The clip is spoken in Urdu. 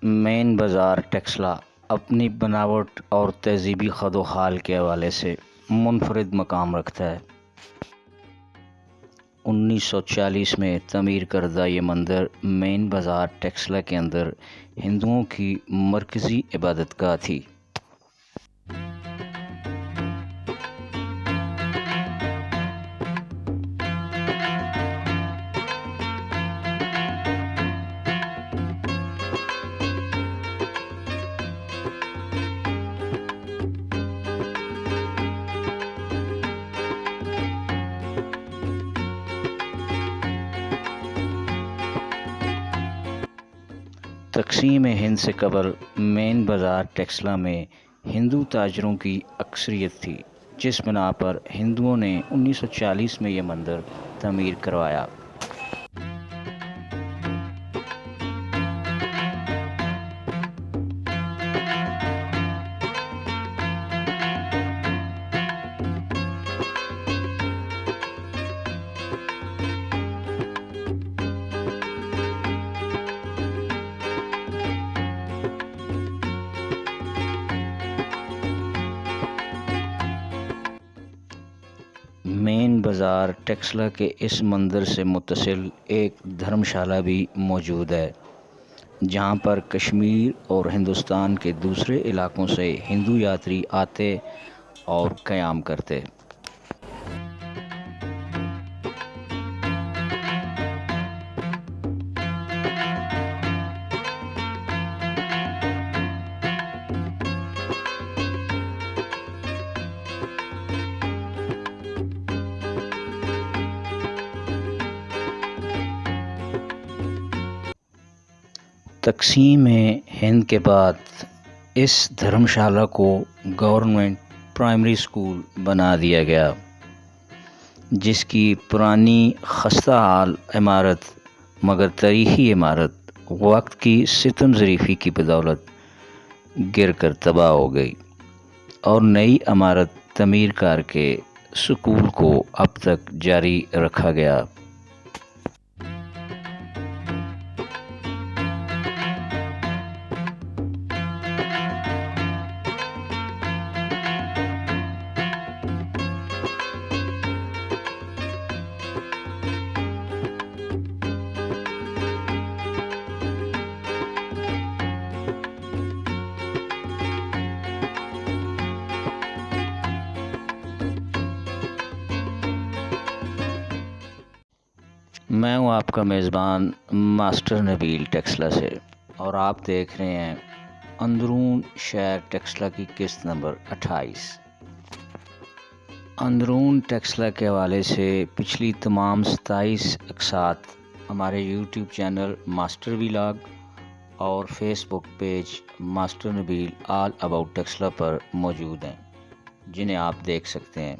مین بازار ٹیکسلا اپنی بناوٹ اور تہذیبی خد و خال کے حوالے سے منفرد مقام رکھتا ہے۔ 1940 میں تعمیر کردہ یہ مندر مین بازار ٹیکسلا کے اندر ہندوؤں کی مرکزی عبادت گاہ تھی۔ تقسیم ہند سے قبل مین بازار ٹیکسلا میں ہندو تاجروں کی اکثریت تھی، جس بنا پر ہندوؤں نے 1940 میں یہ مندر تعمیر کروایا۔ مین بازار ٹیکسلا کے اس مندر سے متصل ایک دھرم شالہ بھی موجود ہے، جہاں پر کشمیر اور ہندوستان کے دوسرے علاقوں سے ہندو یاتری آتے اور قیام کرتے۔ تقسیم ہند کے بعد اس دھرم شالہ کو گورنمنٹ پرائمری اسکول بنا دیا گیا، جس کی پرانی خستہ حال عمارت مگر تاریخی عمارت وقت کی ستم ظریفی کی بدولت گر کر تباہ ہو گئی اور نئی عمارت تعمیر کر کے اسکول کو اب تک جاری رکھا گیا۔ میں ہوں آپ کا میزبان ماسٹر نبیل ٹیکسلا سے، اور آپ دیکھ رہے ہیں اندرون شہر ٹیکسلا کی قسط نمبر 28۔ اندرون ٹیکسلا کے حوالے سے پچھلی تمام 27 اقساط ہمارے یوٹیوب چینل ماسٹر ولاگ اور Facebook page master Nabeel all about Taxila پر موجود ہیں، جنہیں آپ دیکھ سکتے ہیں۔